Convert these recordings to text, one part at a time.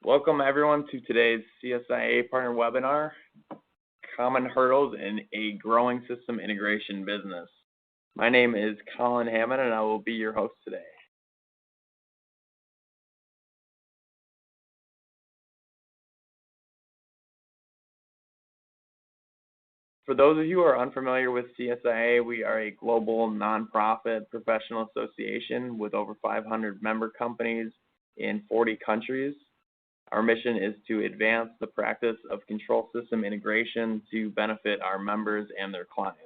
Welcome everyone to today's CSIA partner webinar, Common Hurdles in a Growing System Integration Business. My name is Colin Hammond and I will be your host today. For those of you who are unfamiliar with CSIA, we are a global nonprofit professional association with over 500 member companies in 40 countries. Our mission is to advance the practice of control system integration to benefit our members and their clients.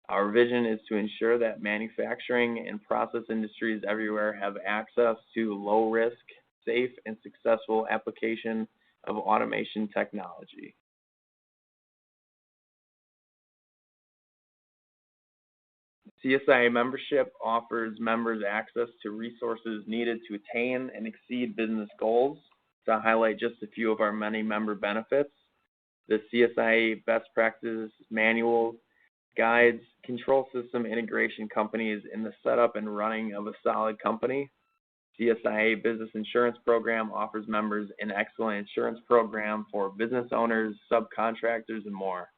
Our vision is to ensure that manufacturing and process industries everywhere have access to low-risk, safe, and successful application of automation technology. CSIA membership offers members access to resources needed to attain and exceed business goals. To highlight just a few of our many member benefits, the CSIA best practices manuals guides control system integration companies in the setup and running of a solid company. CSIA Business Insurance Program offers members an excellent insurance program for business owners, subcontractors, and more.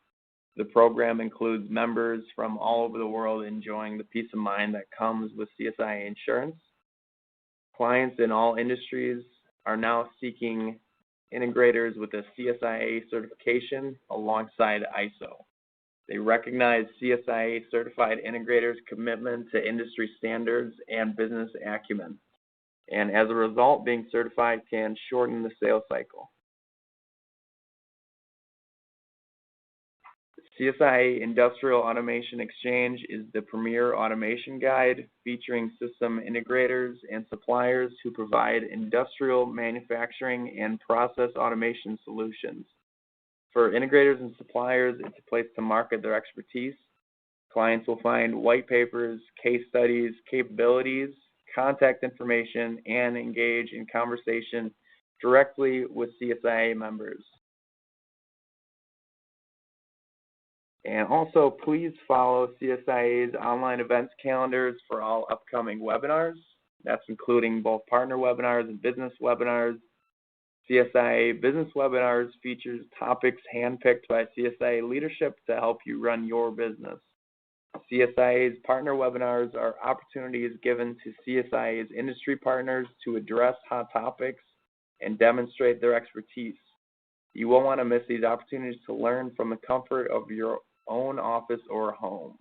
The program includes members from all over the world enjoying the peace of mind that comes with CSIA insurance. Clients in all industries are now seeking integrators with a CSIA certification alongside ISO. They recognize CSIA certified integrators' commitment to industry standards and business acumen. And as a result, being certified can shorten the sales cycle. CSIA Industrial Automation Exchange is the premier automation guide featuring system integrators and suppliers who provide industrial manufacturing and process automation solutions. For integrators and suppliers, it's a place to market their expertise. Clients will find white papers, case studies, capabilities, contact information, and engage in conversation directly with CSIA members. And also, please follow CSIA's online events calendars for all upcoming webinars. That's including both partner webinars and business webinars. CSIA Business Webinars features topics handpicked by CSIA leadership to help you run your business. CSIA's partner webinars are opportunities given to CSIA's industry partners to address hot topics and demonstrate their expertise. You won't want to miss these opportunities to learn from the comfort of your own office or home.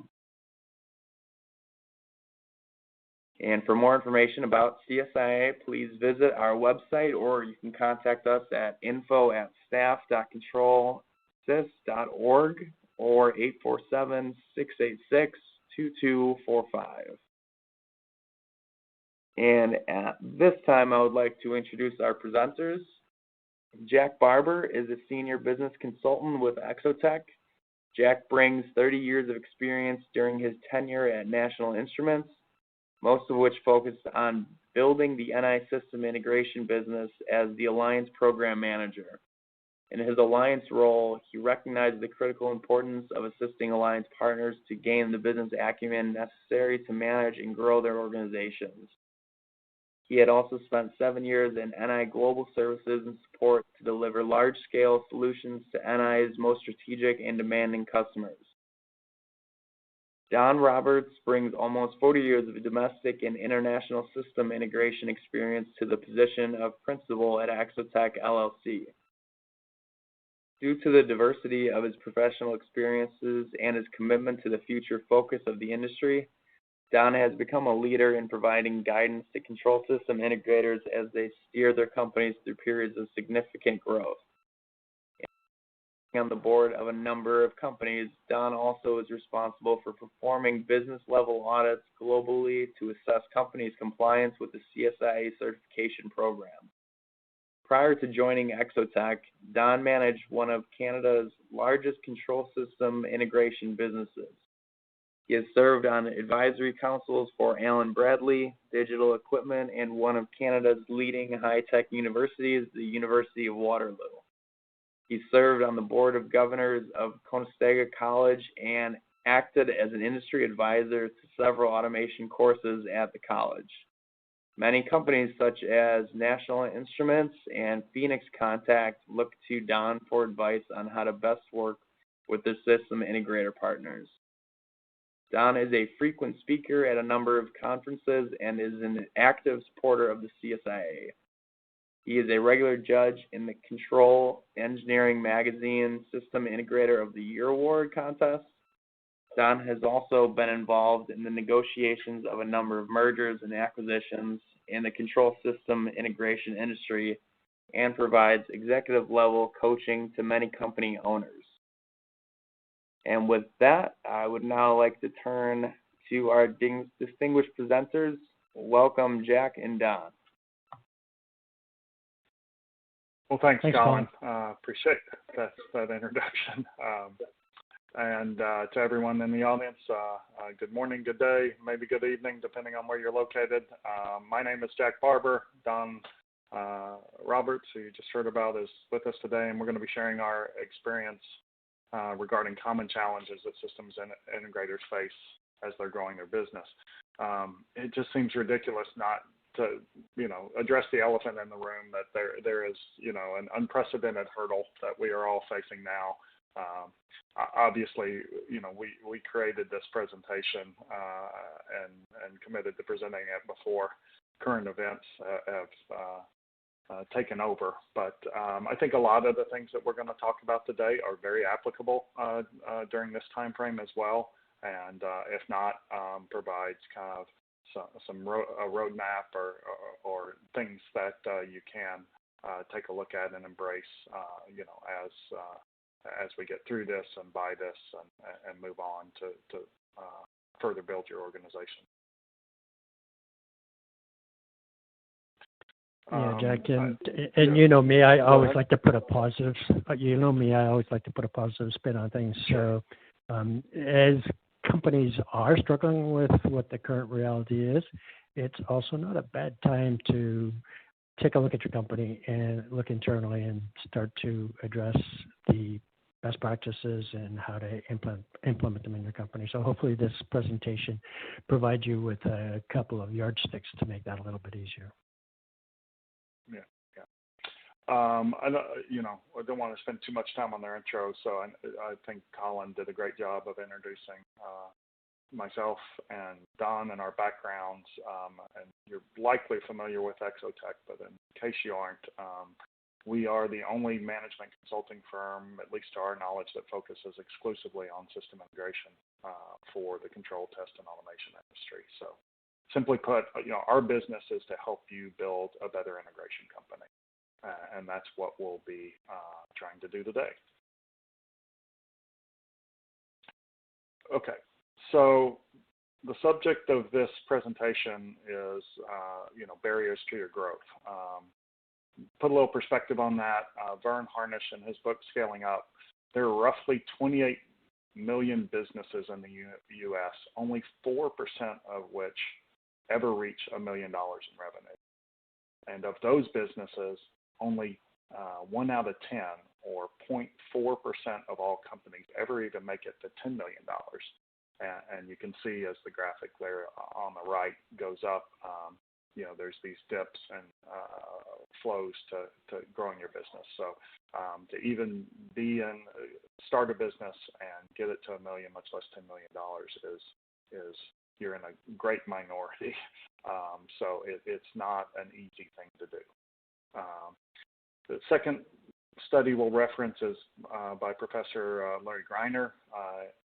And for more information about CSIA, please visit our website or you can contact us at info@staff.controlsys.org or 847-686-2245. And at this time, I would like to introduce our presenters. Jack Barber is a senior business consultant with Exotek. Jack brings 30 years of experience during his tenure at National Instruments, most of which focused on building the NI system integration business as the Alliance Program Manager. In his Alliance role, he recognized the critical importance of assisting Alliance partners to gain the business acumen necessary to manage and grow their organizations. He had also spent 7 years in NI Global Services and Support to deliver large-scale solutions to NI's most strategic and demanding customers. Don Roberts brings almost 40 years of domestic and international system integration experience to the position of principal at Exotek LLC. Due to the diversity of his professional experiences and his commitment to the future focus of the industry, Don has become a leader in providing guidance to control system integrators as they steer their companies through periods of significant growth. On the board of a number of companies, Don also is responsible for performing business-level audits globally to assess companies' compliance with the CSIA certification program. Prior to joining Exotek, Don managed one of Canada's largest control system integration businesses. He has served on advisory councils for Allen Bradley, Digital Equipment, and one of Canada's leading high-tech universities, the University of Waterloo. He served on the board of governors of Conestoga College and acted as an industry advisor to several automation courses at the college. Many companies such as National Instruments and Phoenix Contact look to Don for advice on how to best work with their system integrator partners. Don is a frequent speaker at a number of conferences and is an active supporter of the CSIA. He is a regular judge in the Control Engineering Magazine System Integrator of the Year Award contest. Don has also been involved in the negotiations of a number of mergers and acquisitions in the control system integration industry and provides executive level coaching to many company owners. And with that, I would now like to turn to our distinguished presenters. Welcome, Jack and Don. Well, thanks Colin. Appreciate that introduction. And to everyone in the audience, good morning, good day, maybe good evening, depending on where you're located. My name is Jack Barber. Don Roberts, who you just heard about, is with us today, and we're going to be sharing our experience regarding common challenges that systems integrators face as they're growing their business. It just seems ridiculous not to, address the elephant in the room, that there is, an unprecedented hurdle that we are all facing now. Obviously, we created this presentation and committed to presenting it before current events have taken over. But I think a lot of the things that we're going to talk about today are very applicable during this time frame as well, and if not, provides kind of a roadmap or things that you can take a look at and embrace, as we get through this and by this and move on to further build your organization. Yeah, Jack, and you know me, I always like to put a positive. You know me, I always like to put a positive spin on things. So, as companies are struggling with what the current reality is, it's also not a bad time to take a look at your company and look internally and start to address the best practices and how to implement them in your company. So hopefully this presentation provides you with a couple of yardsticks to make that a little bit easier. Yeah. I don't want to spend too much time on their intro, so I think Colin did a great job of introducing myself and Don and our backgrounds, and you're likely familiar with Exotek, but in case you aren't, we are the only management consulting firm, at least to our knowledge, that focuses exclusively on system integration for the control, test, and automation industry. So simply put, our business is to help you build a better integration company, and that's what we'll be trying to do today. Okay, so the subject of this presentation is, barriers to your growth. Put a little perspective on that. Verne Harnish, in his book, Scaling Up, there are roughly 28 million businesses in the U.S., only 4% of which ever reach $1 million in revenue. And of those businesses, only 1 out of 10, or 0.4% of all companies, ever even make it to $10 million. And you can see as the graphic there on the right goes up, there's these dips and flows to growing your business. So to even start a business and get it to $1 million, much less $10 million, is you're in a great minority. So it's not an easy thing to do. The second study we'll reference is by Professor Larry Greiner,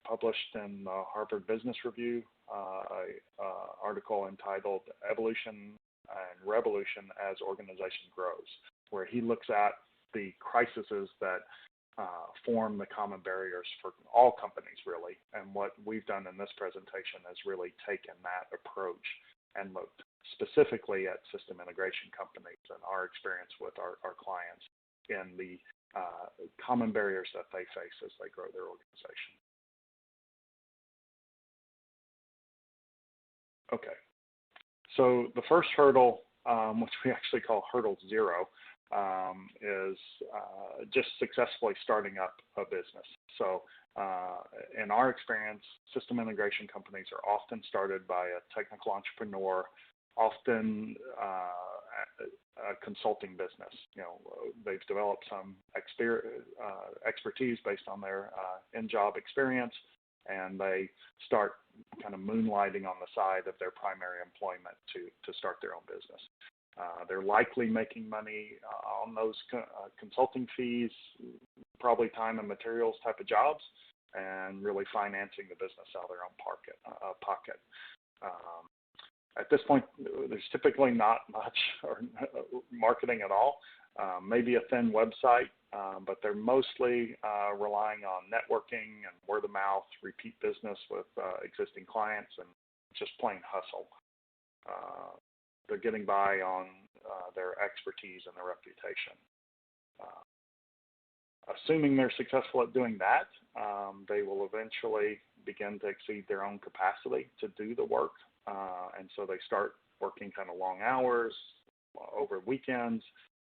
published in the Harvard Business Review, an article entitled Evolution and Revolution as Organization Grows, where he looks at the crises that form the common barriers for all companies, really. And what we've done in this presentation is really taken that approach and looked specifically at system integration companies and our experience with our clients in the common barriers that they face as they grow their organization. Okay, so the first hurdle, which we actually call hurdle 0, is just successfully starting up a business. So in our experience, system integration companies are often started by a technical entrepreneur often a consulting business. They've developed some expertise based on their in-job experience, and they start kind of moonlighting on the side of their primary employment to start their own business. They're likely making money on those consulting fees, probably time and materials type of jobs, and really financing the business out of their own pocket. At this point, there's typically not much or marketing at all, maybe a thin website, but they're mostly relying on networking and word of mouth, repeat business with existing clients, and just plain hustle. They're getting by on their expertise and their reputation. Assuming they're successful at doing that, they will eventually begin to exceed their own capacity to do the work. And so they start working kind of long hours over weekends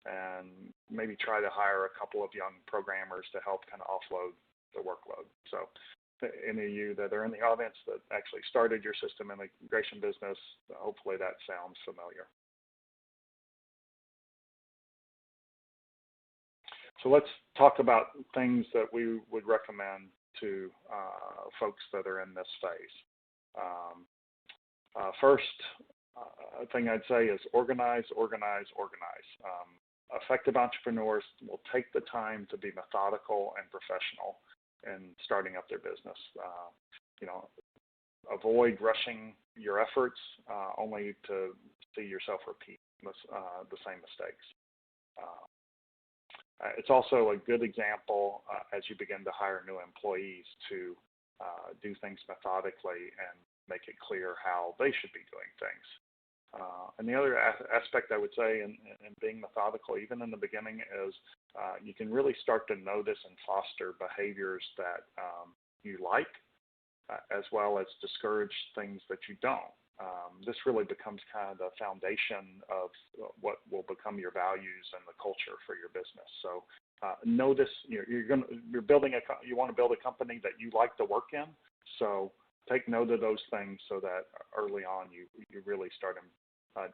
and maybe try to hire a couple of young programmers to help kind of offload the workload. So any of you that are in the audience that actually started your system integration business, hopefully that sounds familiar. So let's talk about things that we would recommend to folks that are in this phase. First thing I'd say is organize, organize, organize. Effective entrepreneurs will take the time to be methodical and professional in starting up their business. Avoid rushing your efforts only to see yourself repeat the same mistakes. It's also a good example as you begin to hire new employees to do things methodically and make it clear how they should be doing things. And the other aspect I would say in being methodical, even in the beginning, is you can really start to notice and foster behaviors that you like, as well as discourage things that you don't. This really becomes kind of the foundation of what will become your values and the culture for your business. So notice you want to build a company that you like to work in. So take note of those things so that early on you really start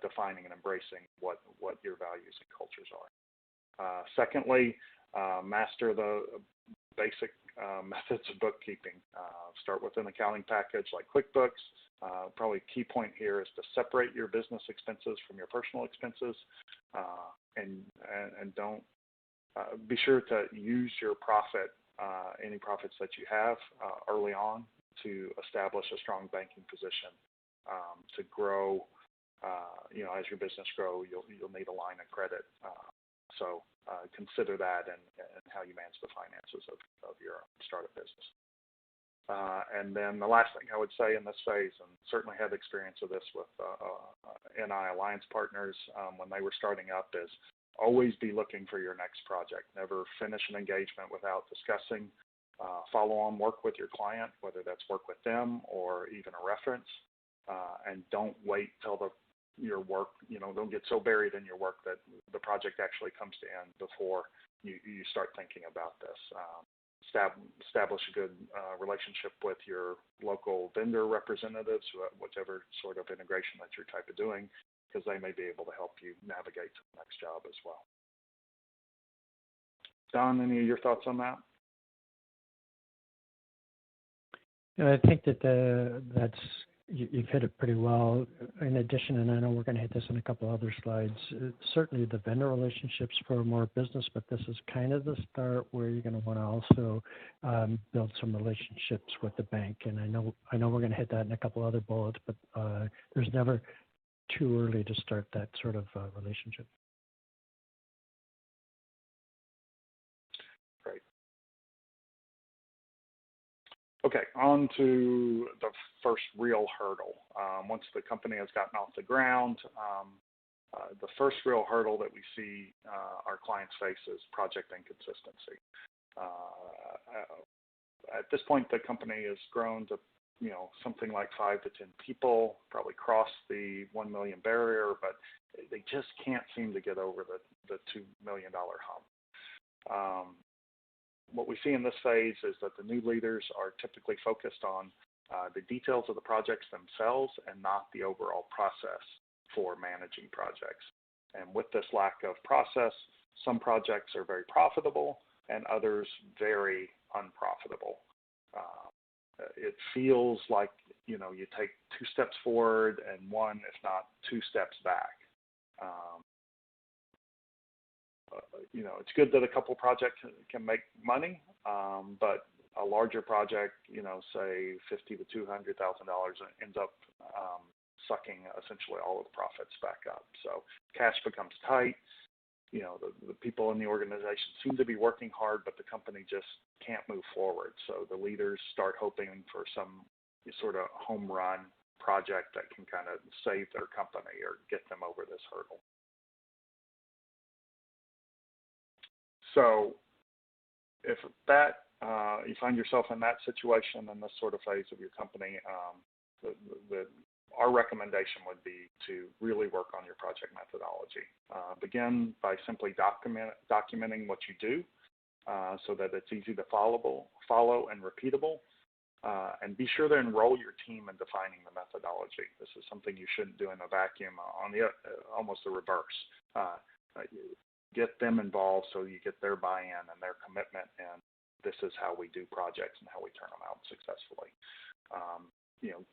defining and embracing what your values and cultures are. Secondly, master the basic methods of bookkeeping. Start with an accounting package like QuickBooks. Probably a key point here is to separate your business expenses from your personal expenses, and don't be sure to use your profit, any profits that you have early on, to establish a strong banking position. To grow, as your business grows, you'll need a line of credit. So consider that and how you manage the finances of your startup business. And then the last thing I would say in this phase, and certainly had experience of this with NI Alliance partners when they were starting up, is always be looking for your next project. Never finish an engagement without discussing follow-on work with your client, whether that's work with them or even a reference. And don't wait till your work, don't get so buried in your work that the project actually comes to end before you start thinking about this. Establish a good relationship with your local vendor representatives, whichever sort of integration that you're type of doing, because they may be able to help you navigate to the next job as well. Don, any of your thoughts on that? I think that's you've hit it pretty well. In addition, and I know we're going to hit this in a couple other slides, certainly the vendor relationships for more business, but this is kind of the start where you're going to want to also build some relationships with the bank. And I know we're going to hit that in a couple other bullets, but there's never too early to start that sort of relationship. Great. Okay, on to the first real hurdle. Once the company has gotten off the ground, the first real hurdle that we see our clients face is project inconsistency. At this point, the company has grown to something like 5 to 10 people, probably crossed the 1 million barrier, but they just can't seem to get over the $2 million hump. What we see in this phase is that the new leaders are typically focused on the details of the projects themselves and not the overall process for managing projects. And with this lack of process, some projects are very profitable and others very unprofitable. It feels like, you take 2 steps forward and 1, if not 2 steps back. It's good that a couple projects can make money, but a larger project, say $50,000 to $200,000, ends up sucking essentially all of the profits back up. So cash becomes tight. The people in the organization seem to be working hard, but the company just can't move forward. So the leaders start hoping for some sort of home run project that can kind of save their company or get them over this hurdle. So if you find yourself in that situation in this sort of phase of your company, our recommendation would be to really work on your project methodology. Begin by simply documenting what you do so that it's easy to follow and repeatable. And be sure to enroll your team in defining the methodology. This is something you shouldn't do in a vacuum, almost the reverse. Get them involved so you get their buy-in and their commitment, and this is how we do projects and how we turn them out successfully.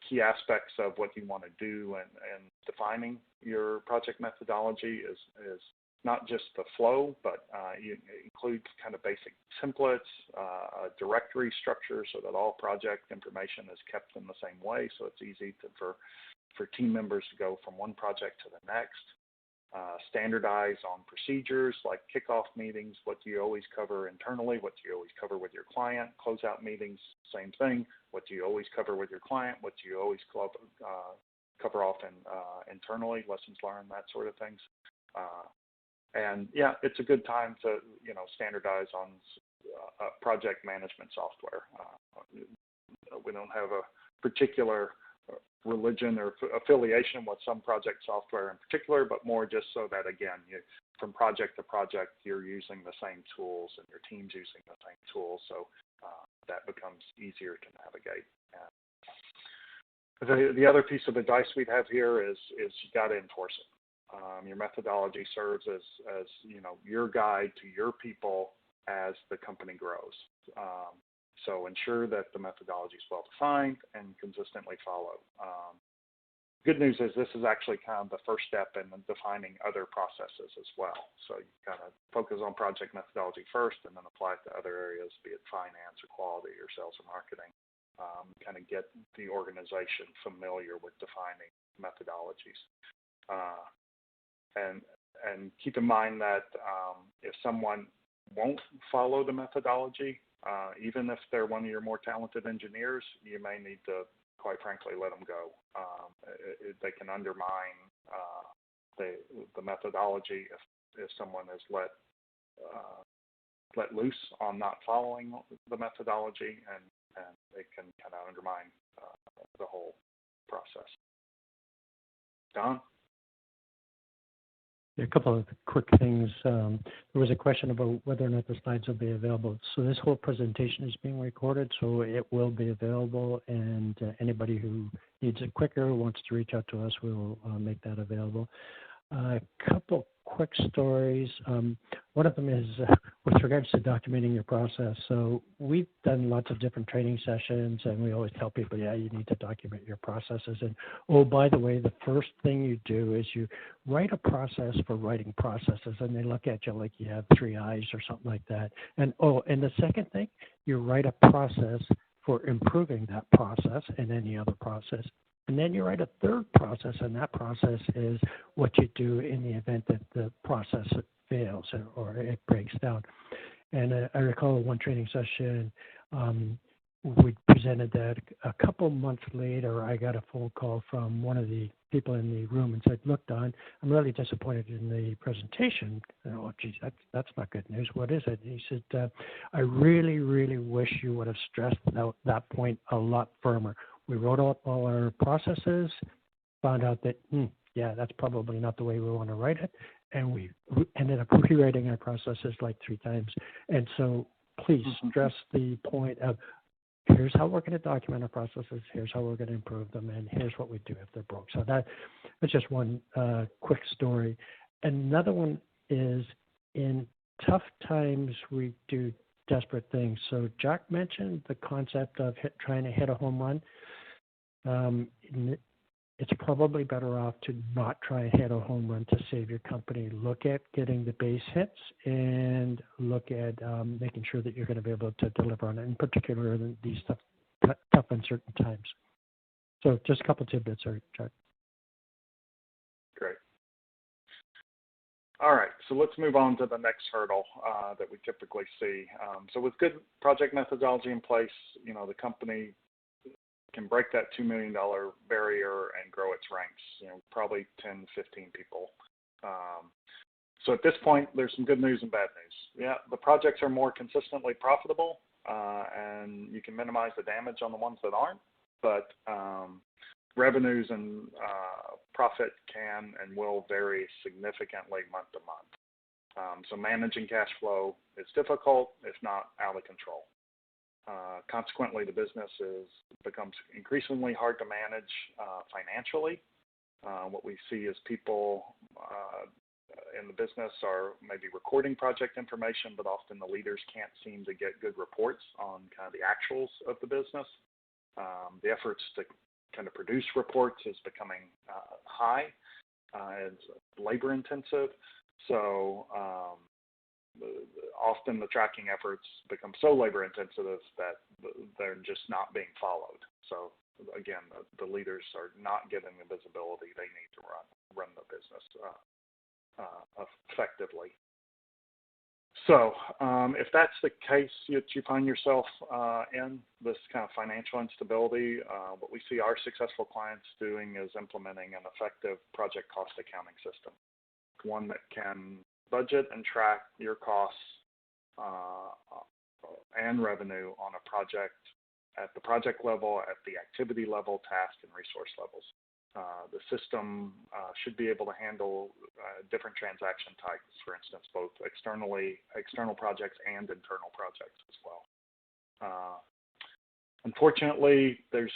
Key aspects of what you want to do and defining your project methodology is not just the flow, but you include kind of basic templates, a directory structure so that all project information is kept in the same way, so it's easy for team members to go from one project to the next. Standardize on procedures like kickoff meetings, what do you always cover internally, what do you always cover with your client, closeout meetings, same thing, what do you always cover with your client, what do you always cover off internally, lessons learned, that sort of things. And yeah, it's a good time to standardize on project management software. We don't have a particular religion or affiliation with some project software in particular, but more just so that, again, from project to project, you're using the same tools and your team's using the same tools, so that becomes easier to navigate. The other piece of advice we'd have here is you got to enforce it. Your methodology serves as your guide to your people as the company grows. So ensure that the methodology is well-defined and consistently followed. Good news is this is actually kind of the first step in defining other processes as well. So you kind of focus on project methodology first and then apply it to other areas, be it finance or quality or sales or marketing. Kind of get the organization familiar with defining methodologies. And keep in mind that if someone won't follow the methodology, even if they're one of your more talented engineers, you may need to, quite frankly, let them go. They can undermine the methodology if someone is let loose on not following the methodology, and it can kind of undermine the whole process. Don? A couple of quick things. There was a question about whether or not the slides will be available. So this whole presentation is being recorded, so it will be available, and anybody who needs it quicker, wants to reach out to us, we will make that available. A couple quick stories. One of them is with regards to documenting your process. So we've done lots of different training sessions, and we always tell people, yeah, you need to document your processes. And oh, by the way, the first thing you do is you write a process for writing processes, and they look at you like you have 3 eyes or something like that. And and the second thing, you write a process for improving that process and any other process. And then you write a third process, and that process is what you do in the event that the process fails or it breaks down. And I recall one training session, we presented that. A couple months later, I got a phone call from one of the people in the room and said, look, Don, I'm really disappointed in the presentation. Oh, geez, that's not good news. What is it? He said, I really, really wish you would have stressed that point a lot firmer. We wrote out all our processes, found out that, yeah, that's probably not the way we want to write it. And we ended up rewriting our processes like 3 times. And so please stress the point of here's how we're going to document our processes, here's how we're going to improve them, and here's what we do if they're broke. So that's just one quick story. Another one is, in tough times, we do desperate things. So Jack mentioned the concept of trying to hit a home run. It's probably better off to not try and hit a home run to save your company. Look at getting the base hits and look at making sure that you're going to be able to deliver on it, in particular in these tough uncertain times. So just a couple tidbits, Jack. Great. All right, so let's move on to the next hurdle that we typically see. So with good project methodology in place, the company can break that $2 million barrier and grow its ranks, probably 10, 15 people. So at this point, there's some good news and bad news. Yeah, the projects are more consistently profitable, and you can minimize the damage on the ones that aren't, but revenues and profit can and will vary significantly month to month. So managing cash flow is difficult, if not out of control. Consequently, the business becomes increasingly hard to manage financially. What we see is people in the business are maybe recording project information, but often the leaders can't seem to get good reports on kind of the actuals of the business. The efforts to kind of produce reports is becoming high. It's labor intensive. So often the tracking efforts become so labor intensive that they're just not being followed. So again, the leaders are not getting the visibility they need to run the business effectively. So if that's the case that you find yourself in, this kind of financial instability, what we see our successful clients doing is implementing an effective project cost accounting system, one that can budget and track your costs and revenue on a project at the project level, at the activity level, task, and resource levels. The system should be able to handle different transaction types, for instance, both external projects and internal projects as well. Unfortunately, there's,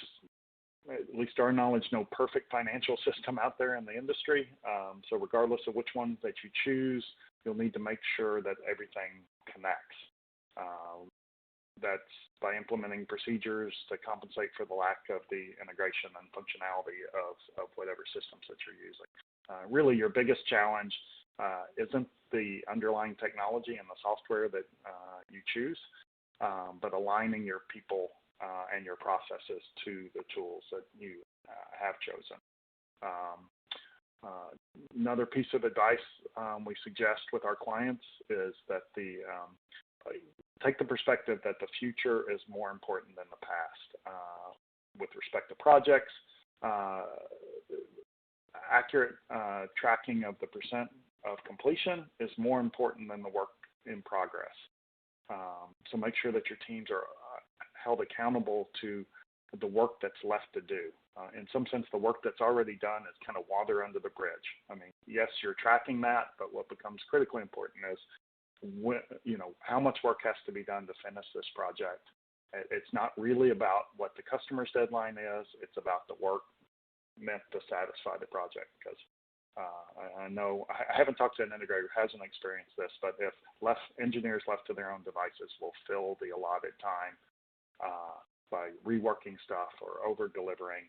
at least to our knowledge, no perfect financial system out there in the industry. So regardless of which one that you choose, you'll need to make sure that everything connects. That's by implementing procedures to compensate for the lack of the integration and functionality of whatever systems that you're using. Really, your biggest challenge isn't the underlying technology and the software that you choose, but aligning your people and your processes to the tools that you have chosen. Another piece of advice we suggest with our clients is that take the perspective that the future is more important than the past. With respect to projects, accurate tracking of the percent of completion is more important than the work in progress. So make sure that your teams are held accountable to the work that's left to do. In some sense, the work that's already done is kind of water under the bridge. I mean, yes, you're tracking that, but what becomes critically important is how much work has to be done to finish this project. It's not really about what the customer's deadline is. It's about the work meant to satisfy the project. Because I know I haven't talked to an integrator who hasn't experienced this, but if engineers left to their own devices will fill the allotted time by reworking stuff or over-delivering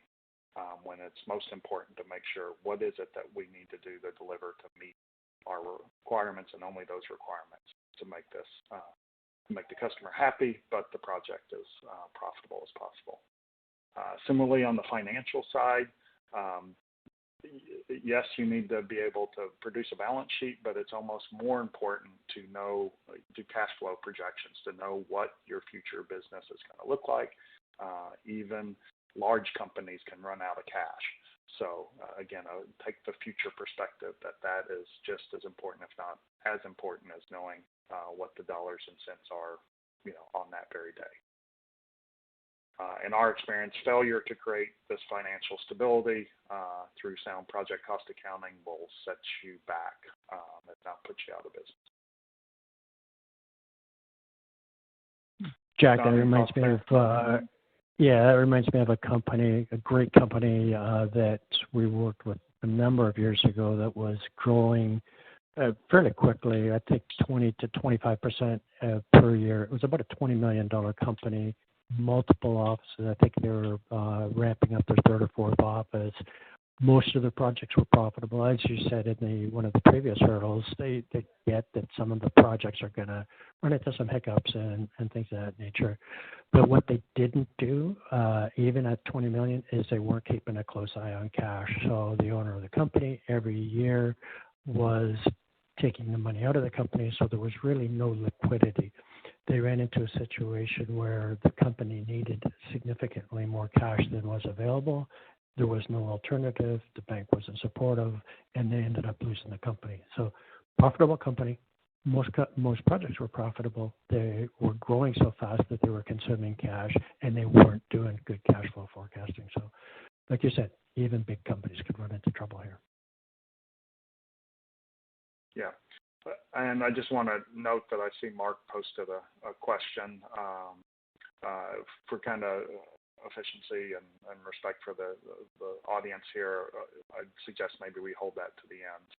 when it's most important to make sure what is it that we need to do to deliver to meet our requirements and only those requirements to make this make the customer happy, but the project as profitable as possible. Similarly, on the financial side, yes, you need to be able to produce a balance sheet, but it's almost more important to do cash flow projections, to know what your future business is going to look like. Even large companies can run out of cash. So again, take the future perspective that is just as important, if not as important, as knowing what the dollars and cents are, on that very day. In our experience, failure to create this financial stability through sound project cost accounting will set you back, if not put you out of business. Jack, that reminds me of Yeah, that reminds me of a company, a great company that we worked with a number of years ago that was growing fairly quickly. I think 20 to 25% per year. It was about a $20 million company, multiple offices. I think they were ramping up their third or fourth office. Most of the projects were profitable. As you said in one of the previous hurdles, they get that some of the projects are going to run into some hiccups and things of that nature. But what they didn't do, even at $20 million, is they weren't keeping a close eye on cash. So the owner of the company every year was taking the money out of the company, so there was really no liquidity. They ran into a situation where the company needed significantly more cash than was available. There was no alternative. The bank wasn't supportive, and they ended up losing the company. So, profitable company. Most projects were profitable. They were growing so fast that they were consuming cash, and they weren't doing good cash flow forecasting. So, like you said, even big companies could run into trouble here. Yeah. And I just want to note that I see Mark posted a question for kind of efficiency and respect for the audience here. I'd suggest maybe we hold that to the end,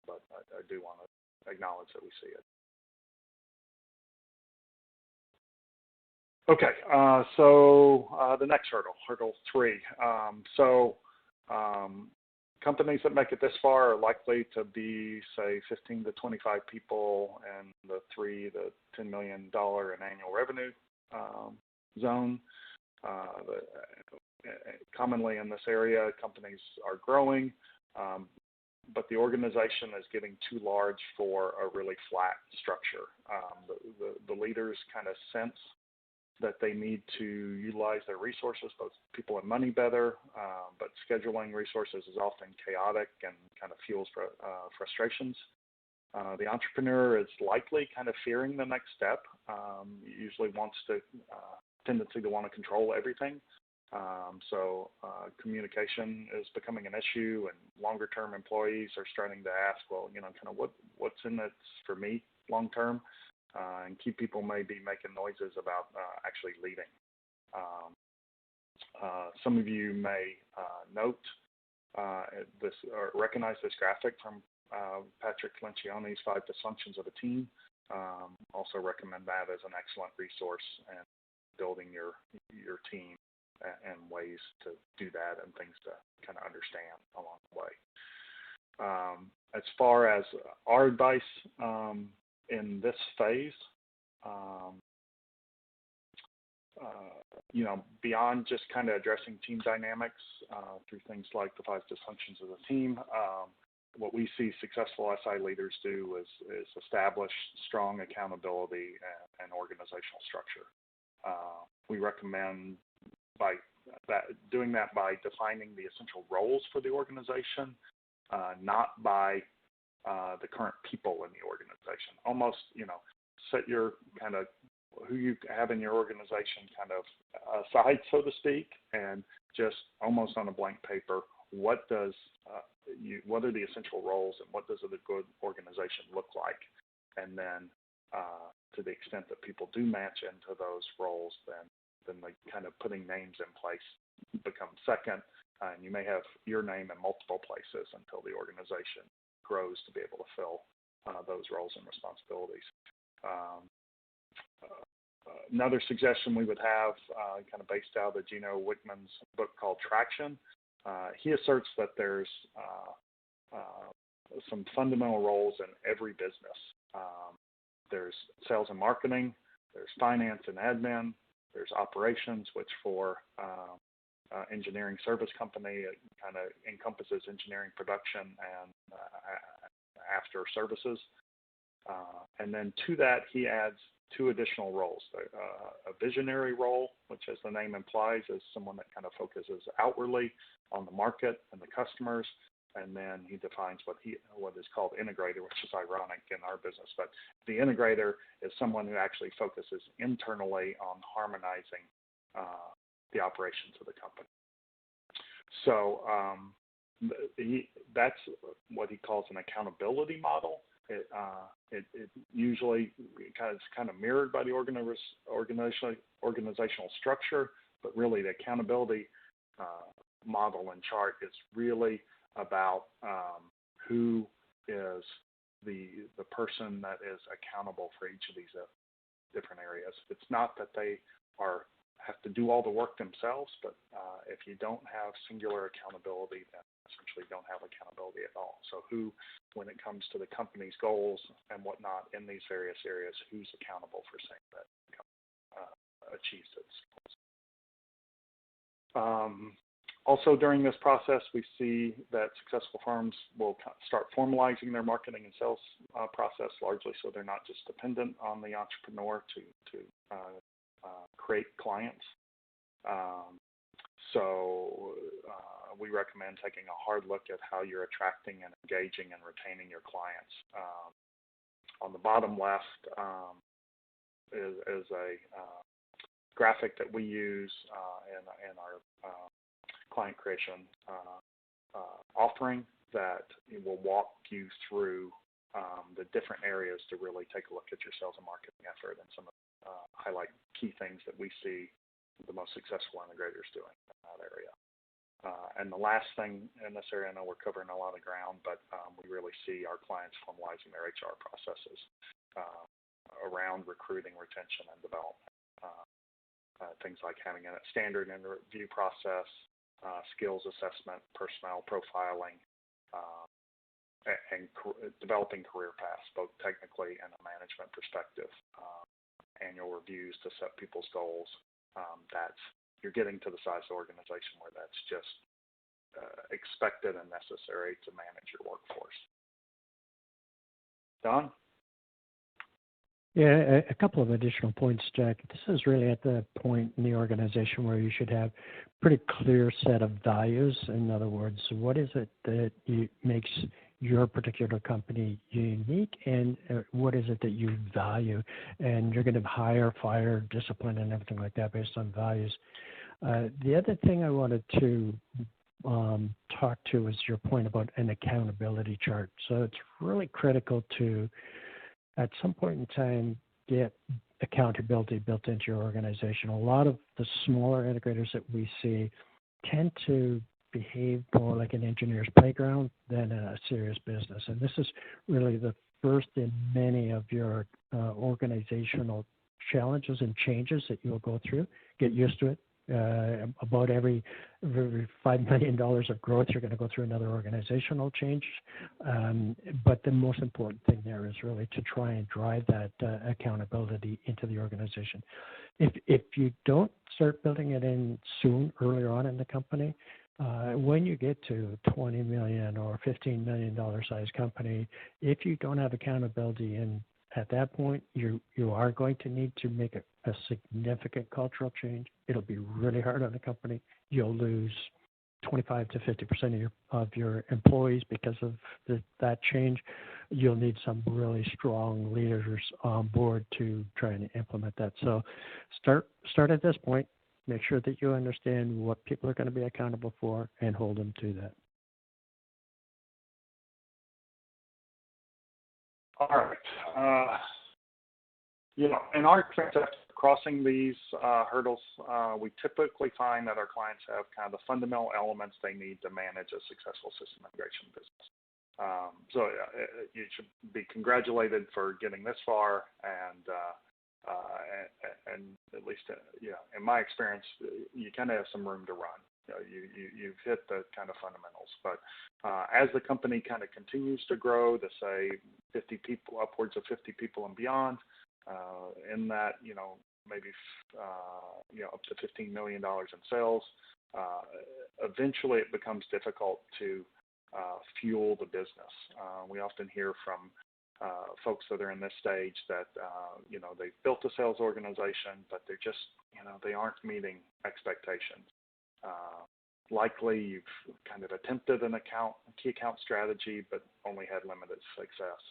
but I do want to acknowledge that we see it. Okay, so the next hurdle 3. Companies that make it this far are likely to be, say, 15 to 25 people and the $3 to $10 million in annual revenue zone. Commonly in this area, companies are growing, but the organization is getting too large for a really flat structure. The leaders kind of sense that they need to utilize their resources, both people and money, better, but scheduling resources is often chaotic and kind of fuels frustrations. The entrepreneur is likely kind of fearing the next step, usually wants to, tendency to want to control everything. So communication is becoming an issue, and longer-term employees are starting to ask, well, kind of what's in it for me long-term? And key people may be making noises about actually leaving. Some of you may note this or recognize this graphic from Patrick Lencioni's 5 Dysfunctions of a Team. Also recommend that as an excellent resource in building your team and ways to do that and things to kind of understand along the way. As far as our advice in this phase, beyond just kind of addressing team dynamics through things like the 5 Dysfunctions of the Team, what we see successful SI leaders do is establish strong accountability and organizational structure. We recommend doing that by defining the essential roles for the organization, not by the current people in the organization. Almost, set your kind of who you have in your organization kind of aside, so to speak, and just almost on a blank paper, what are the essential roles and what does a good organization look like? And then to the extent that people do match into those roles, then the kind of putting names in place becomes second, and you may have your name in multiple places until the organization grows to be able to fill those roles and responsibilities. Another suggestion we would have, kind of based out of Gino Wickman's book called Traction, he asserts that there's some fundamental roles in every business. There's sales and marketing, there's finance and admin, there's operations, which for engineering service company, it kind of encompasses engineering production and after services. And then to that, he adds 2 additional roles. A visionary role, which as the name implies is someone that kind of focuses outwardly on the market and the customers. And then he defines what is called integrator, which is ironic in our business. But the integrator is someone who actually focuses internally on harmonizing the operations of the company. So that's what he calls an accountability model. It usually kind of mirrored by the organizational structure, But really, the accountability model and chart is really about who is the person that is accountable for each of these different areas. It's not that they have to do all the work themselves, but if you don't have singular accountability, then essentially don't have accountability at all. So who, when it comes to the company's goals and whatnot in these various areas, who's accountable for saying that achieves its goals? Also, during this process, we see that successful firms will start formalizing their marketing and sales process largely so they're not just dependent on the entrepreneur to create clients. So we recommend taking a hard look at how you're attracting and engaging and retaining your clients. On the bottom left is a graphic that we use in our client creation offering that will walk you through the different areas to really take a look at your sales and marketing effort and some of highlight key things that we see the most successful integrators doing in that area. And the last thing in this area, I know we're covering a lot of ground, but we really see our clients formalizing their HR processes around recruiting, retention, and development. Things like having a standard interview process, skills assessment, personnel profiling, and developing career paths, both technically and a management perspective. Annual reviews to set people's goals. You're getting to the size of the organization where that's just expected and necessary to manage your workforce. Don? Yeah, a couple of additional points, Jack. This is really at the point in the organization where you should have a pretty clear set of values. In other words, what is it that makes your particular company unique, and what is it that you value? And you're going to hire, fire, discipline, and everything like that based on values. The other thing I wanted to talk to is your point about an accountability chart. So it's really critical to, at some point in time, get accountability built into your organization. A lot of the smaller integrators that we see tend to behave more like an engineer's playground than a serious business. And this is really the first in many of your organizational challenges and changes that you'll go through. Get used to it. About every $5 million of growth, you're going to go through another organizational change. But the most important thing there is really to try and drive that accountability into the organization. If you don't start building it in soon, earlier on in the company, when you get to $20 million or $15 million size company, if you don't have accountability in at that point, you are going to need to make a significant cultural change. It'll be really hard on the company. You'll lose 25 to 50% of your employees because of that change. You'll need some really strong leaders on board to try and implement that. So start at this point. Make sure that you understand what people are going to be accountable for and hold them to that. All right. In our experience, crossing these hurdles, we typically find that our clients have kind of the fundamental elements they need to manage a successful system integration business. So you should be congratulated for getting this far, and at least, in my experience, you kind of have some room to run. You've hit the kind of fundamentals, but as the company kind of continues to grow to say 50 people, upwards of 50 people and beyond, in that, maybe up to $15 million in sales, eventually it becomes difficult to fuel the business. We often hear from folks that are in this stage that they've built a sales organization, but they're just they aren't meeting expectations. Likely you've kind of attempted a key account strategy, but only had limited success.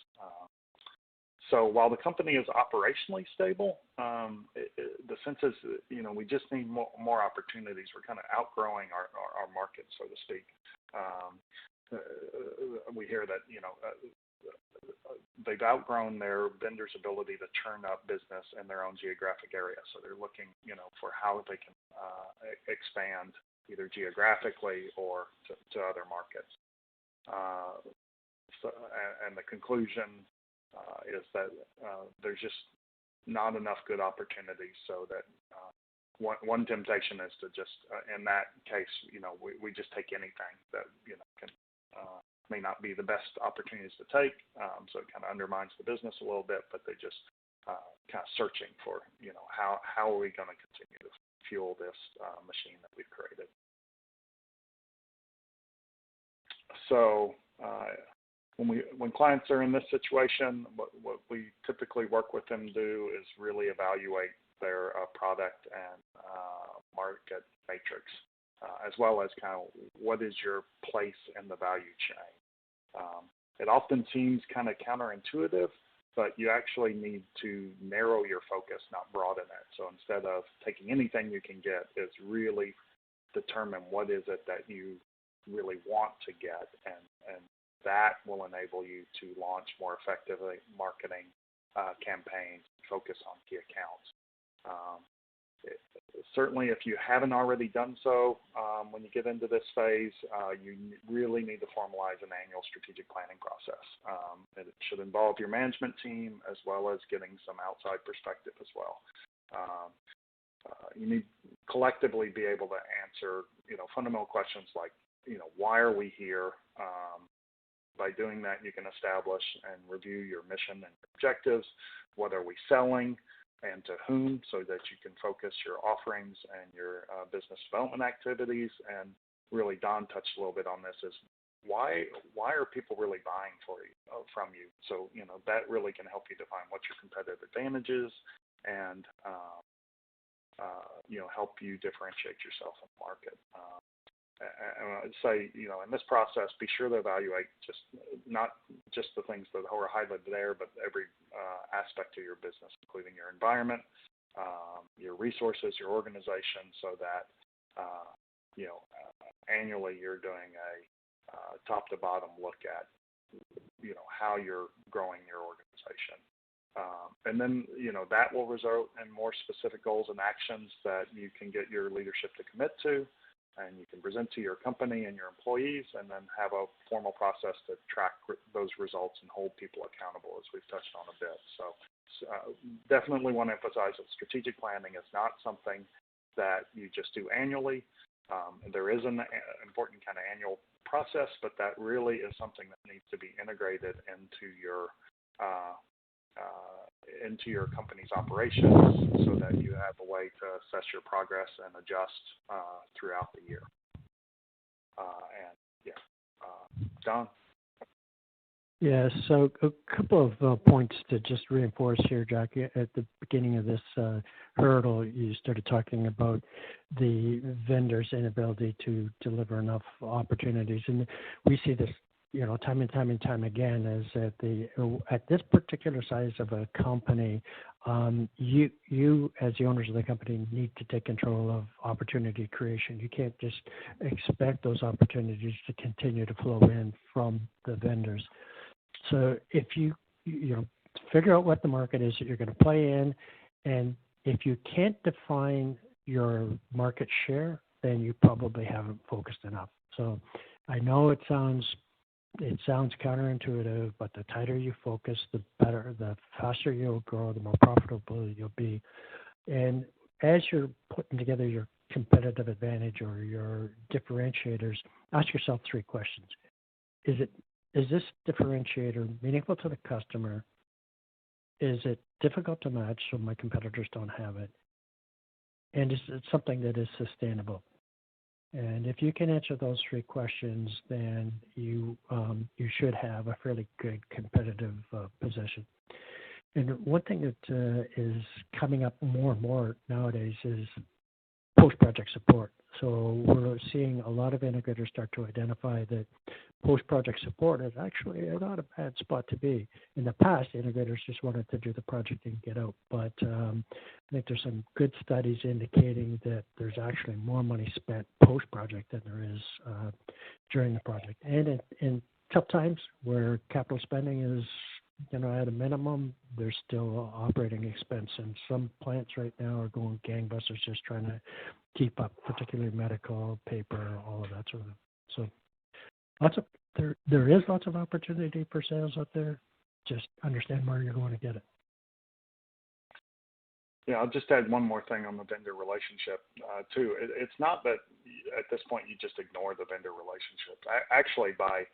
So while the company is operationally stable, the sense is, we just need more opportunities. We're kind of outgrowing our market, so to speak. We hear that, they've outgrown their vendors' ability to churn up business in their own geographic area. So they're looking, for how they can expand either geographically or to other markets. And the conclusion is that there's just not enough good opportunities, so that one temptation is to just, in that case, we just take anything that, can may not be the best opportunities to take, so it kind of undermines the business a little bit, but they just kind of searching for, how are we going to continue to fuel this machine that we've created. So when clients are in this situation, what we typically work with them to do is really evaluate their product and market matrix, as well as kind of what is your place in the value chain. It often seems kind of counterintuitive, but you actually need to narrow your focus, not broaden it. So instead of taking anything you can get, is really determine what is it that you really want to get, and that will enable you to launch more effectively marketing campaigns, focus on key accounts. Certainly, if you haven't already done so, when you get into this phase, you really need to formalize an annual strategic planning process. It should involve your management team, as well as getting some outside perspective as well. You need to collectively be able to answer, fundamental questions like, why are we here? By doing that, you can establish and review your mission and objectives. What are we selling, and to whom, so that you can focus your offerings and your business development activities. And really, Don touched a little bit on this, is why are people really buying from you? So, that really can help you define what your competitive advantage is, and help you differentiate yourself in the market. And I'd say, in this process, be sure to evaluate not just the things that are highlighted there, but every aspect of your business, including your environment, your resources, your organization, so that, annually you're doing a top to bottom look at, how you're growing your organization. And then, that will result in more specific goals and actions that you can get your leadership to commit to, and you can present to your company and your employees, and then have a formal process to track those results and hold people accountable, as we've touched on a bit. So definitely want to emphasize that strategic planning is not something that you just do annually. There is an important kind of annual process, but that really is something that needs to be integrated into your company's operations, so that you have a way to assess your progress and adjust throughout the year. Don? Yeah, so a couple of points to just reinforce here, Jack. At the beginning of this hurdle, you started talking about the vendor's inability to deliver enough opportunities. And we see this, time and time again, is at this particular size of a company, you as the owners of the company need to take control of opportunity creation. You can't just expect those opportunities to continue to flow in from the vendors. So if you figure out what the market is that you're going to play in, and if you can't define your market share, then you probably haven't focused enough. So I know it sounds counterintuitive, but the tighter you focus, the better, the faster you'll grow, the more profitable you'll be. And as you're putting together your competitive advantage or your differentiators, ask yourself 3 questions. Is this differentiator meaningful to the customer? Is it difficult to match so my competitors don't have it? And is it something that is sustainable? And if you can answer those 3 questions, then you should have a fairly good competitive position. And one thing that is coming up more and more nowadays is post-project support. So we're seeing a lot of integrators start to identify that post-project support is actually not a bad spot to be. In the past, integrators just wanted to do the project and get out. But I think there's some good studies indicating that there's actually more money spent post-project than there is during the project. And in tough times where capital spending is at a minimum, there's still operating expense, and some plants right now are going gangbusters just trying to keep up, particularly medical, paper, all of that sort of. So there is lots of opportunity for sales out there. Just understand where you're going to get it. Yeah, I'll just add one more thing on the vendor relationship too. It's not that at this point you just ignore the vendor relationship. Actually, by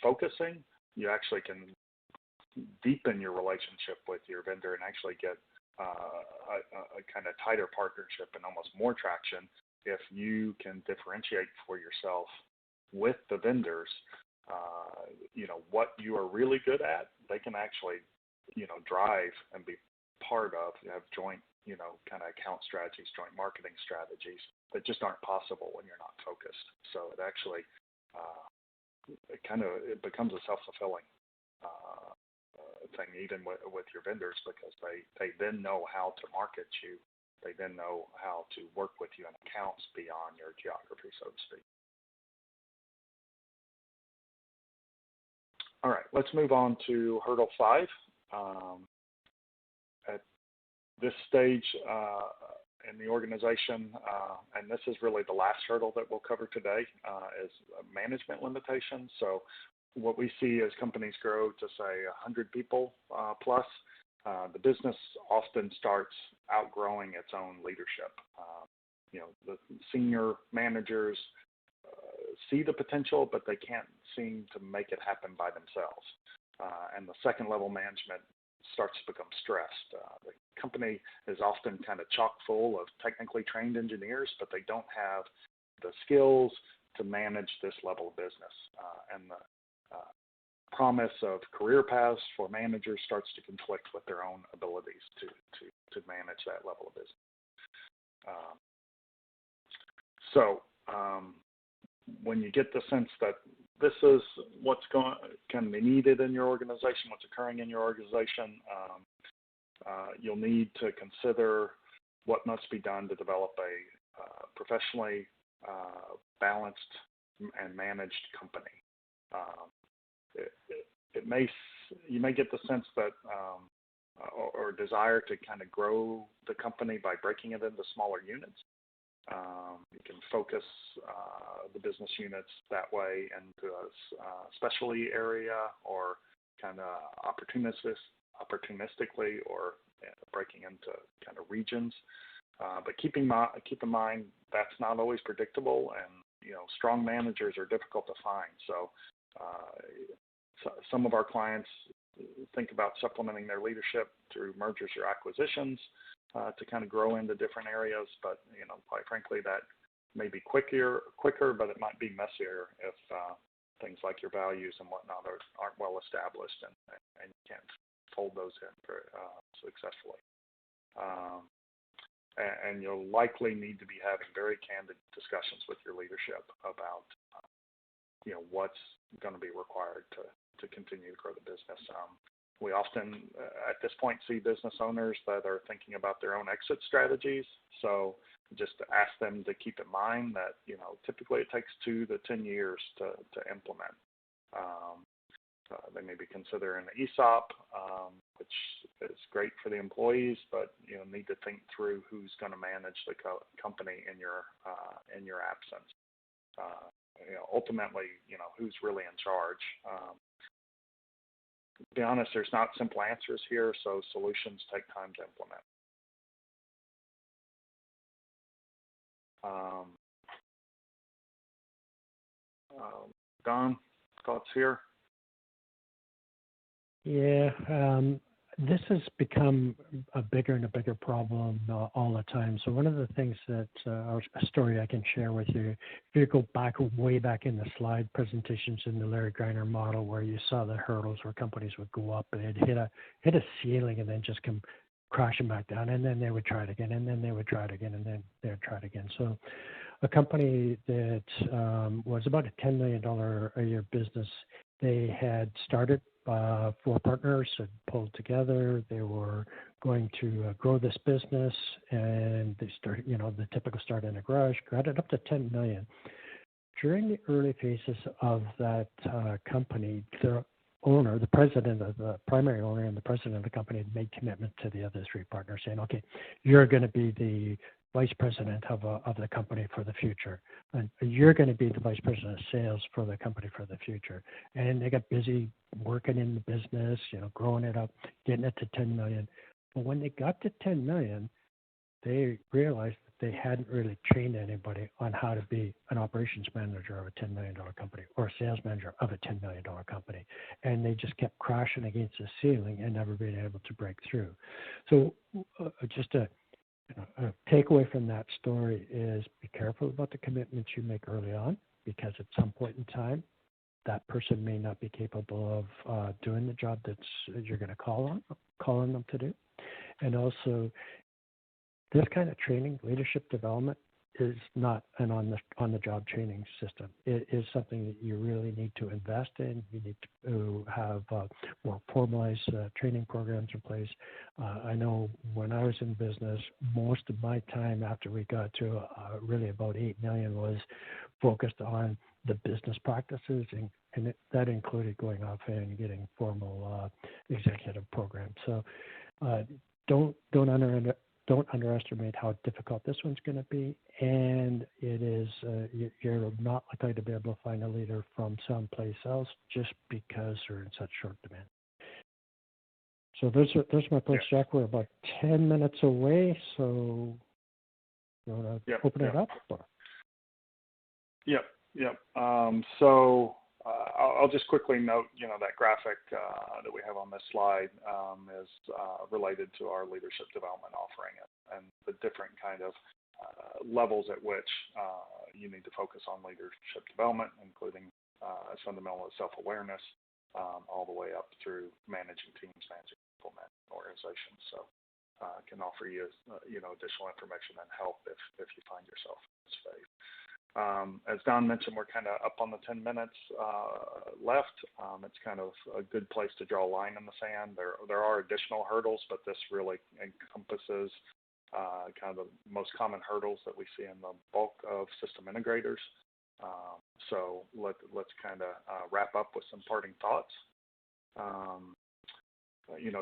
focusing, you actually can deepen your relationship with your vendor and actually get a kind of tighter partnership and almost more traction if you can differentiate for yourself with the vendors. What you are really good at, they can actually drive and be part of. You have joint kind of account strategies, joint marketing strategies that just aren't possible when you're not focused. So it actually it becomes a self-fulfilling thing even with your vendors, because they then know how to market you. They then know how to work with you in accounts beyond your geography, so to speak. All right, let's move on to hurdle 5. At this stage in the organization, and this is really the last hurdle that we'll cover today, is management limitations. So what we see as companies grow to, say, 100 people plus, the business often starts outgrowing its own leadership. The senior managers see the potential, but they can't seem to make it happen by themselves. And the second level management starts to become stressed. The company is often kind of chock full of technically trained engineers, but they don't have the skills to manage this level of business. And the promise of career paths for managers starts to conflict with their own abilities to manage that level of business. When you get the sense that this is what's can be needed in your organization, what's occurring in your organization, you'll need to consider what must be done to develop a professionally balanced and managed company. You may get the sense that or desire to kind of grow the company by breaking it into smaller units. You can focus the business units that way into a specialty area, or kind of opportunistically, or breaking into kind of regions. But keep in mind that's not always predictable, and strong managers are difficult to find. So some of our clients think about supplementing their leadership through mergers or acquisitions to kind of grow into different areas. But quite frankly, that may be quicker, but it might be messier if things like your values and whatnot aren't well established, and you can't fold those in successfully. And you'll likely need to be having very candid discussions with your leadership about what's going to be required to continue to grow the business. We often, at this point, see business owners that are thinking about their own exit strategies. So just to ask them to keep in mind that, typically it takes 2 to 10 years to implement. They may be considering the ESOP, which is great for the employees, but need to think through who's going to manage the company in your absence. Ultimately, who's really in charge. To be honest, there's not simple answers here, so solutions take time to implement. Don, thoughts here? Yeah, this has become a bigger and a bigger problem all the time. So one of the things that a story I can share with you, if you go back way back in the slide presentations in the Larry Greiner model, where you saw the hurdles where companies would go up and it'd hit a ceiling and then just come crashing back down, and then they would try it again, and then they would try it again, and then they would try it again. So a company that was about a $10 million a year business, they had started 4 partners had pulled together. They were going to grow this business, and they started, the typical start in a garage, got it up to 10 million. During the early phases of that company, owner, the president of the primary owner and the president of the company had made commitment to the other three partners saying, okay, you're going to be the vice president of the company for the future. And you're going to be the vice president of sales for the company for the future. And they got busy working in the business, growing it up, getting it to 10 million. But when they got to 10 million, they realized that they hadn't really trained anybody on how to be an operations manager of a $10 million company or a sales manager of a $10 million company. And they just kept crashing against the ceiling and never being able to break through. So just a takeaway from that story is be careful about the commitments you make early on, because at some point in time, that person may not be capable of doing the job you're going to call on them to do. And also, this kind of training, leadership development, is not an on-the-job training system. It is something that you really need to invest in. You need to have more formalized training programs in place. I know when I was in business, most of my time after we got to really about 8 million was focused on the business practices, and that included going off and getting formal executive programs. So don't underestimate how difficult this one's going to be, and it is you're not likely to be able to find a leader from someplace else just because they're in such short demand. So those are my points, Jack. We're about 10 minutes away, so you want to open it up? Or? Yep. So I'll just quickly note, that graphic that we have on this slide is related to our leadership development offering and the different kind of levels at which you need to focus on leadership development, including as fundamental as self-awareness, all the way up through managing teams, managing people, managing organizations. So can offer you, additional information and help if you find yourself in this phase. As Don mentioned, we're kind of up on the 10 minutes left. It's kind of a good place to draw a line in the sand. There are additional hurdles, but this really encompasses kind of the most common hurdles that we see in the bulk of system integrators. So let's kind of wrap up with some parting thoughts.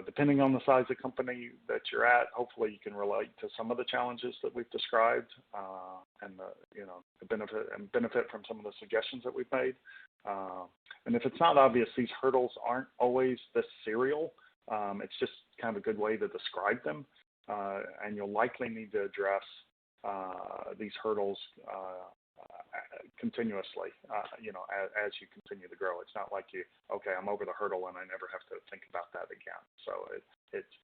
Depending on the size of company that you're at, hopefully you can relate to some of the challenges that we've described, and the benefit from some of the suggestions that we've made. And if it's not obvious, these hurdles aren't always this serial. It's just kind of a good way to describe them, and you'll likely need to address these hurdles continuously, as you continue to grow. It's not like I'm over the hurdle and I never have to think about that again. So it's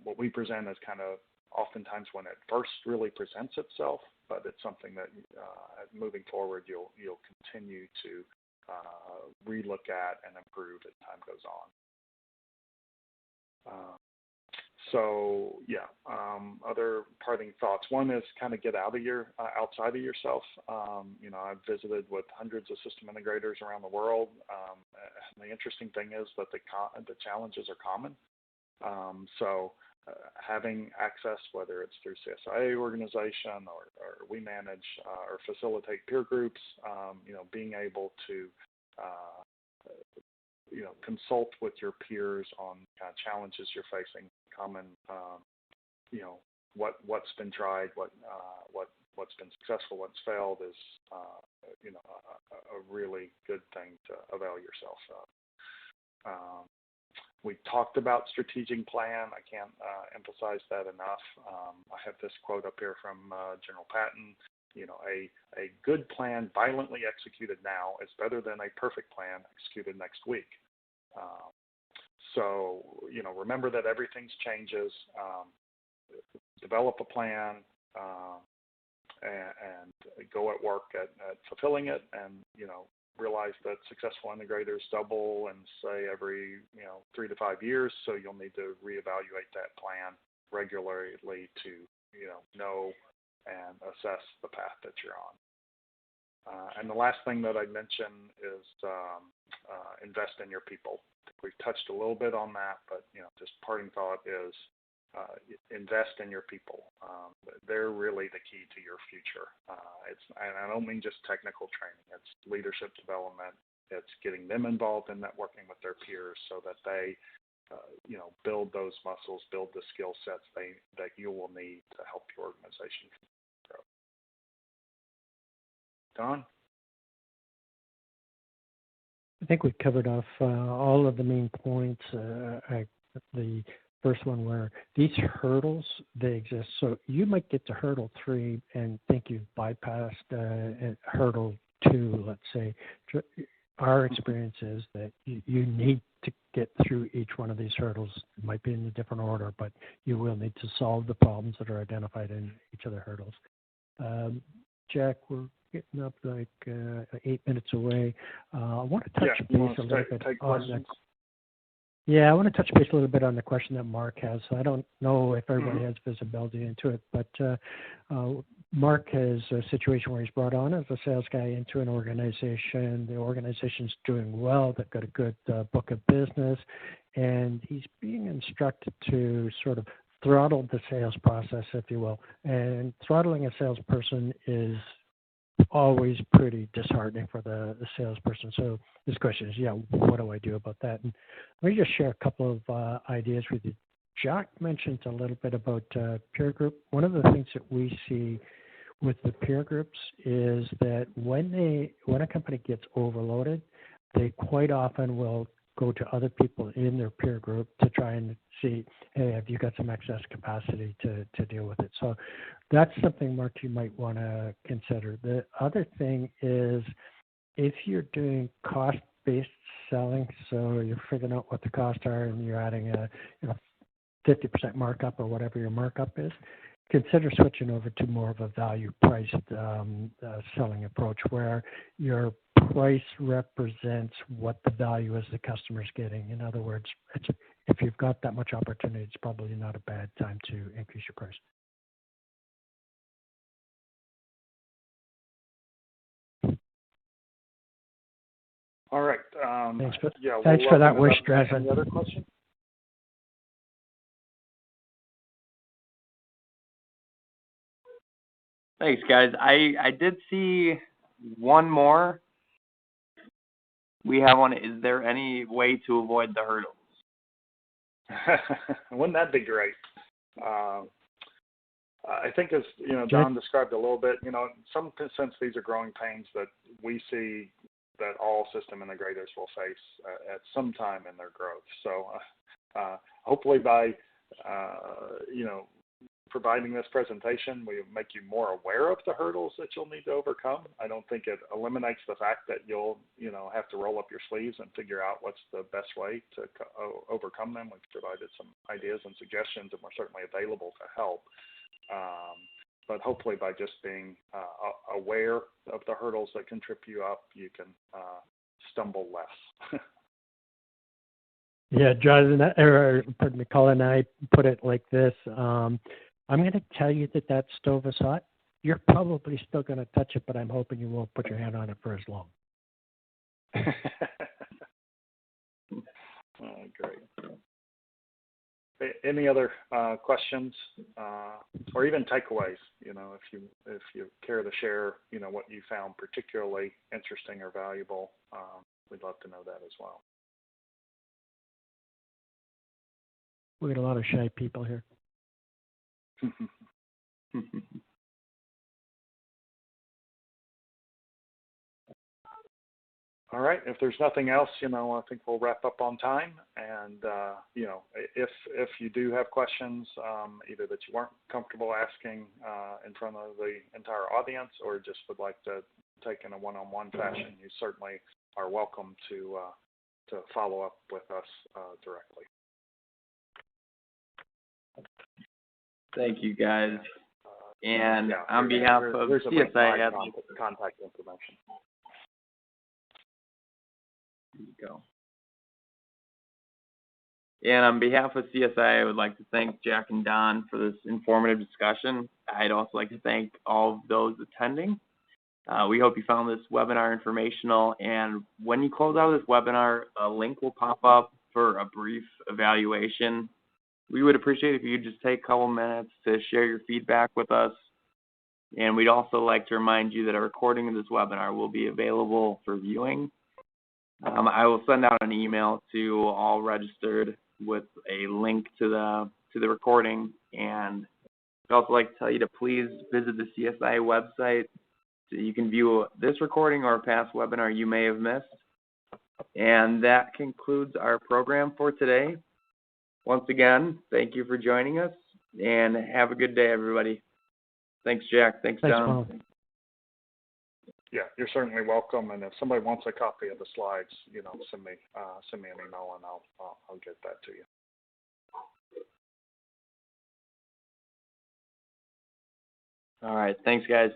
what we present is kind of oftentimes when it first really presents itself, but it's something that moving forward you'll continue to relook at and improve as time goes on. Other parting thoughts. One is kind of get outside of yourself. I've visited with hundreds of system integrators around the world. And the interesting thing is that the challenges are common. Having access, whether it's through CSIA organization or we manage or facilitate peer groups, being able to consult with your peers on kind of challenges you're facing, common, what's been tried, what's been successful, what's failed is, a really good thing to avail yourself of. We talked about strategic plan. I can't emphasize that enough. I have this quote up here from General Patton. A good plan violently executed now is better than a perfect plan executed next week. So, remember that everything changes. Develop a plan and go at work at fulfilling it, and realize that successful integrators double and say every 3 to 5 years. So you'll need to reevaluate that plan regularly to know and assess the path that you're on. And the last thing that I'd mention is invest in your people. I think we've touched a little bit on that, but just parting thought is invest in your people. They're really the key to your future. And I don't mean just technical training. It's leadership development, It's getting them involved in networking with their peers so that they, build those muscles, build the skill sets that you will need to help your organization grow. Don? I think we covered off all of the main points. The first one where these hurdles, they exist. So you might get to hurdle 3 and think you've bypassed hurdle 2, let's say. Our experience is that you need to get through each one of these hurdles. It might be in a different order, but you will need to solve the problems that are identified in each of the hurdles. Jack, we're getting up like 8 minutes away. I want to touch base a little bit on that. Yeah, I want to touch base a little bit on the question that Mark has. So I don't know if everybody has visibility into it, but Mark has a situation where he's brought on as a sales guy into an organization. The organization's doing well. They've got a good book of business, and he's being instructed to sort of throttle the sales process, if you will. And throttling a salesperson is always pretty disheartening for the salesperson. So this question is, what do I do about that? And let me just share a couple of ideas with you. Jack mentioned a little bit about peer group. One of the things that we see with the peer groups is that when a company gets overloaded, they quite often will go to other people in their peer group to try and see, hey, have you got some excess capacity to deal with it? So that's something, Mark, you might want to consider. The other thing is if you're doing cost-based selling, so you're figuring out what the costs are and you're adding a 50% markup or whatever your markup is, consider switching over to more of a value-priced selling approach where your price represents what the value is the customer's getting. In other words, if you've got that much opportunity, it's probably not a bad time to increase your price. All right. Thanks for, yeah, thanks for that wish, Dresden. Any other questions? Thanks, guys. I did see one more. We have one. Is there any way to avoid the hurdles? Wouldn't that be great? I think as Don described a little bit, in some sense these are growing pains that we see that all system integrators will face at some time in their growth. So hopefully by providing this presentation, we make you more aware of the hurdles that you'll need to overcome. I don't think it eliminates the fact that you'll have to roll up your sleeves and figure out what's the best way to overcome them. We've provided some ideas and suggestions, and we're certainly available to help. But hopefully by just being aware of the hurdles that can trip you up, you can stumble less. Yeah, Jonathan, pardon me, Colin, I put it like this. I'm going to tell you that stove is hot. You're probably still going to touch it, but I'm hoping you won't put your hand on it for as long. Great. Any other questions or even takeaways? If you care to share, what you found particularly interesting or valuable, we'd love to know that as well. We got a lot of shy people here. All right. If there's nothing else, I think we'll wrap up on time. And if you do have questions, either that you weren't comfortable asking in front of the entire audience, or just would like to take in a one-on-one fashion, you certainly are welcome to follow up with us directly. Thank you, guys. And on behalf of CSIA, contact information. There you go. And on behalf of CSIA, I would like to thank Jack and Don for this informative discussion. I'd also like to thank all of those attending. We hope you found this webinar informational. And when you close out of this webinar, a link will pop up for a brief evaluation. We would appreciate if you could just take a couple minutes to share your feedback with us. And we'd also like to remind you that a recording of this webinar will be available for viewing. I will send out an email to all registered with a link to the recording, and I'd also like to tell you to please visit the CSIA website so you can view this recording or a past webinar you may have missed. And that concludes our program for today. Once again, thank you for joining us, and have a good day, everybody. Thanks, Jack. Thanks, Don. Paul. Yeah, you're certainly welcome. And if somebody wants a copy of the slides, send me an email and I'll get that to you. All right. Thanks, guys.